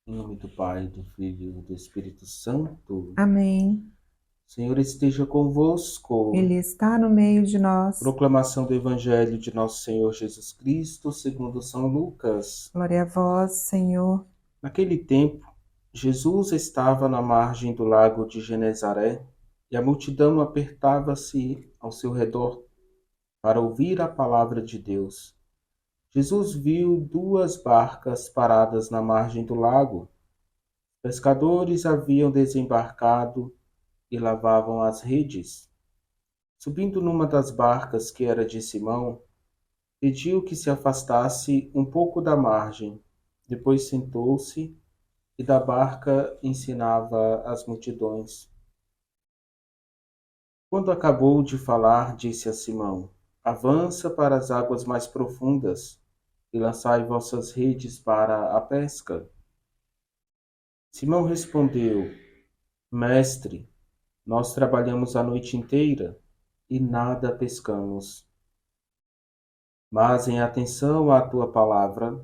Em nome do Pai, do Filho e do Espírito Santo. Amém. O Senhor esteja convosco. Ele está no meio de nós. Proclamação do Evangelho de Nosso Senhor Jesus Cristo, segundo São Lucas. Glória a vós, Senhor. Naquele tempo, Jesus estava na margem do lago de Genezaré e a multidão apertava-se ao seu redor para ouvir a palavra de Deus. Jesus viu duas barcas paradas na margem do lago. Pescadores haviam desembarcado e lavavam as redes. Subindo numa das barcas que era de Simão, pediu que se afastasse um pouco da margem. Depois sentou-se e da barca ensinava as multidões. Quando acabou de falar, disse a Simão: Avança para as águas mais profundas e lançai vossas redes para a pesca. Simão respondeu: Mestre, nós trabalhamos a noite inteira e nada pescamos. Mas em atenção à tua palavra,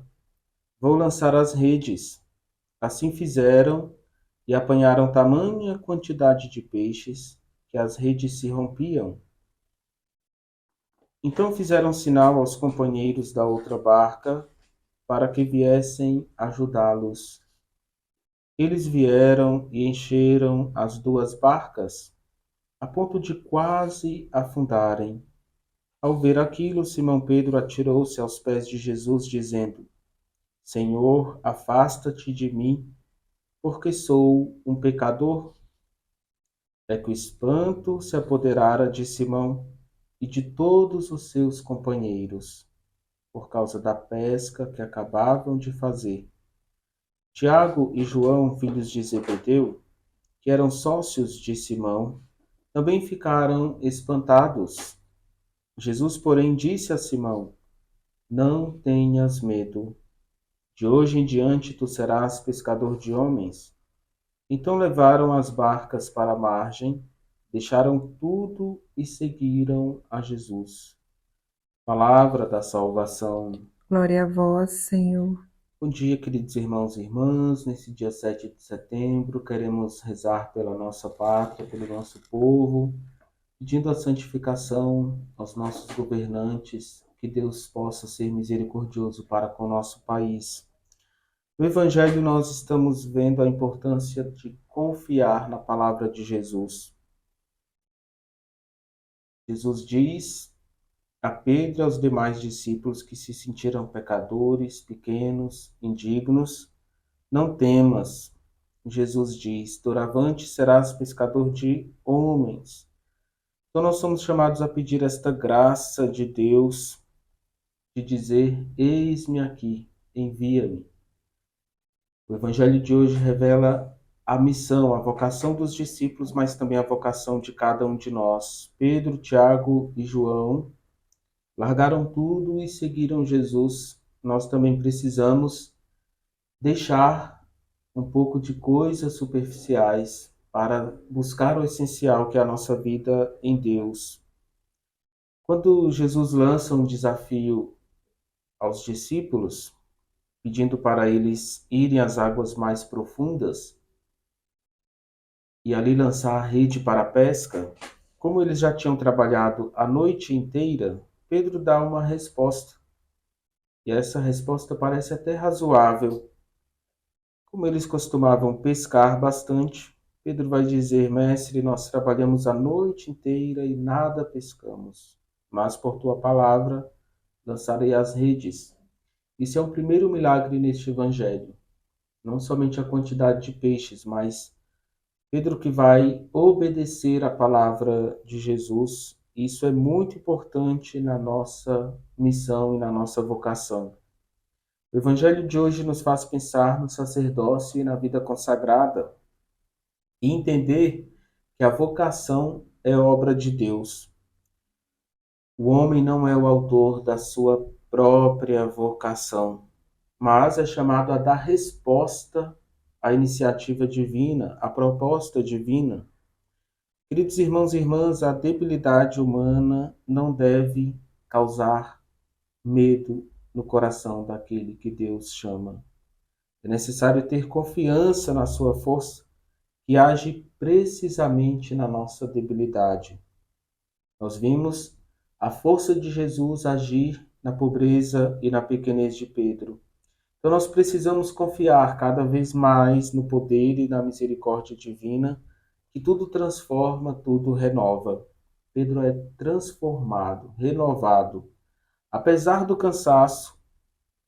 vou lançar as redes. Assim fizeram e apanharam tamanha quantidade de peixes que as redes se rompiam. Então fizeram sinal aos companheiros da outra barca para que viessem ajudá-los. Eles vieram e encheram as duas barcas, a ponto de quase afundarem. Ao ver aquilo, Simão Pedro atirou-se aos pés de Jesus, dizendo: Senhor, afasta-te de mim, porque sou um pecador. É que o espanto se apoderara de Simão e de todos os seus companheiros, por causa da pesca que acabavam de fazer. Tiago e João, filhos de Zebedeu, que eram sócios de Simão, também ficaram espantados. Jesus, porém, disse a Simão: Não tenhas medo. De hoje em diante tu serás pescador de homens. Então levaram as barcas para a margem, deixaram tudo e seguiram a Jesus. Palavra da salvação. Glória a vós, Senhor. Bom dia, queridos irmãos e irmãs. Nesse dia 7 de setembro, queremos rezar pela nossa pátria, pelo nosso povo, pedindo a santificação aos nossos governantes, que Deus possa ser misericordioso para com o nosso país. No Evangelho, nós estamos vendo a importância de confiar na palavra de Jesus. Jesus diz a Pedro e aos demais discípulos que se sentiram pecadores, pequenos, indignos: Não temas. Jesus diz: Doravante serás pescador de homens. Então nós somos chamados a pedir esta graça de Deus, de dizer: Eis-me aqui, envia-me. O Evangelho de hoje revela a missão, a vocação dos discípulos, mas também a vocação de cada um de nós. Pedro, Tiago e João largaram tudo e seguiram Jesus. Nós também precisamos deixar um pouco de coisas superficiais para buscar o essencial, que é a nossa vida em Deus. Quando Jesus lança um desafio aos discípulos, pedindo para eles irem às águas mais profundas e ali lançar a rede para a pesca, como eles já tinham trabalhado a noite inteira, Pedro dá uma resposta. E essa resposta parece até razoável. Como eles costumavam pescar bastante, Pedro vai dizer: Mestre, nós trabalhamos a noite inteira e nada pescamos, mas por tua palavra lançarei as redes. Isso é o primeiro milagre neste evangelho. Não somente a quantidade de peixes, mas Pedro que vai obedecer a palavra de Jesus. Isso é muito importante na nossa missão e na nossa vocação. O Evangelho de hoje nos faz pensar no sacerdócio e na vida consagrada e entender que a vocação é obra de Deus. O homem não é o autor da sua própria vocação, mas é chamado a dar resposta à iniciativa divina, à proposta divina. Queridos irmãos e irmãs, a debilidade humana não deve causar medo no coração daquele que Deus chama. É necessário ter confiança na sua força, que age precisamente na nossa debilidade. Nós vimos a força de Jesus agir na pobreza e na pequenez de Pedro. Então nós precisamos confiar cada vez mais no poder e na misericórdia divina, que tudo transforma, tudo renova. Pedro é transformado, renovado. Apesar do cansaço,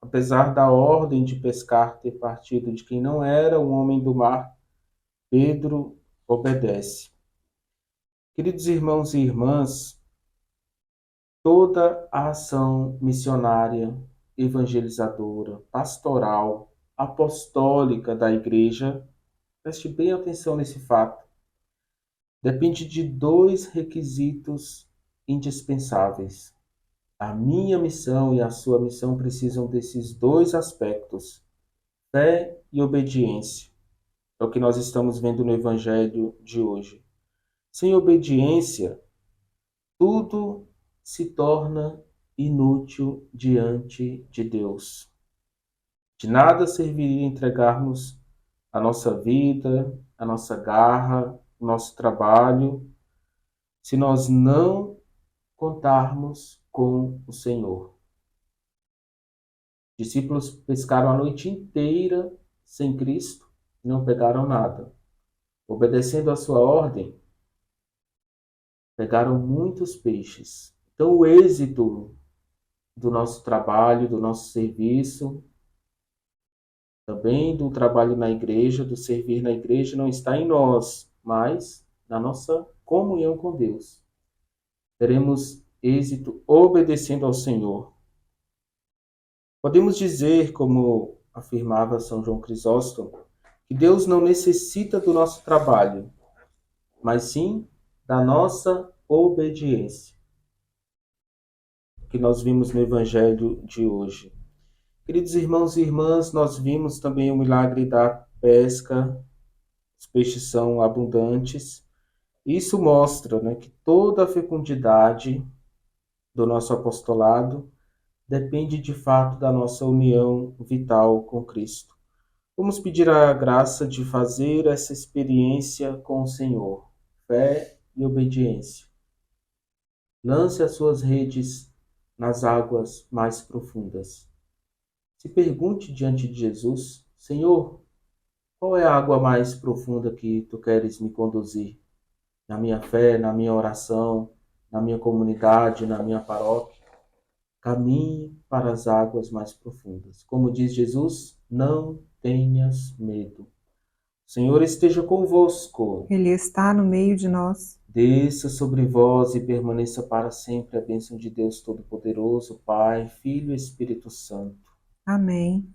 apesar da ordem de pescar ter partido de quem não era um homem do mar, Pedro obedece. Queridos irmãos e irmãs, toda a ação missionária, evangelizadora, pastoral, apostólica da Igreja, preste bem atenção nesse fato, depende de dois requisitos indispensáveis. A minha missão e a sua missão precisam desses dois aspectos, fé e obediência. É o que nós estamos vendo no Evangelho de hoje. Sem obediência, tudo se torna inútil diante de Deus. De nada serviria entregarmos a nossa vida, a nossa garra, o nosso trabalho, se nós não contarmos com o Senhor. Os discípulos pescaram a noite inteira sem Cristo e não pegaram nada. Obedecendo a sua ordem, pegaram muitos peixes. Então, o êxito do nosso trabalho, do nosso serviço, também do trabalho na igreja, do servir na igreja, não está em nós, mas na nossa comunhão com Deus. Teremos êxito obedecendo ao Senhor. Podemos dizer, como afirmava São João Crisóstomo, que Deus não necessita do nosso trabalho, mas sim da nossa obediência, que nós vimos no Evangelho de hoje. Queridos irmãos e irmãs, nós vimos também o milagre da pesca, os peixes são abundantes. Isso mostra, que toda a fecundidade do nosso apostolado depende de fato da nossa união vital com Cristo. Vamos pedir a graça de fazer essa experiência com o Senhor, fé e obediência. Lance as suas redes nas águas mais profundas. Se pergunte diante de Jesus: Senhor, qual é a água mais profunda que tu queres me conduzir? Na minha fé, na minha oração, na minha comunidade, na minha paróquia? Caminhe para as águas mais profundas. Como diz Jesus, não tenhas medo. O Senhor esteja convosco. Ele está no meio de nós. Desça sobre vós e permaneça para sempre a bênção de Deus Todo-Poderoso, Pai, Filho e Espírito Santo. Amém.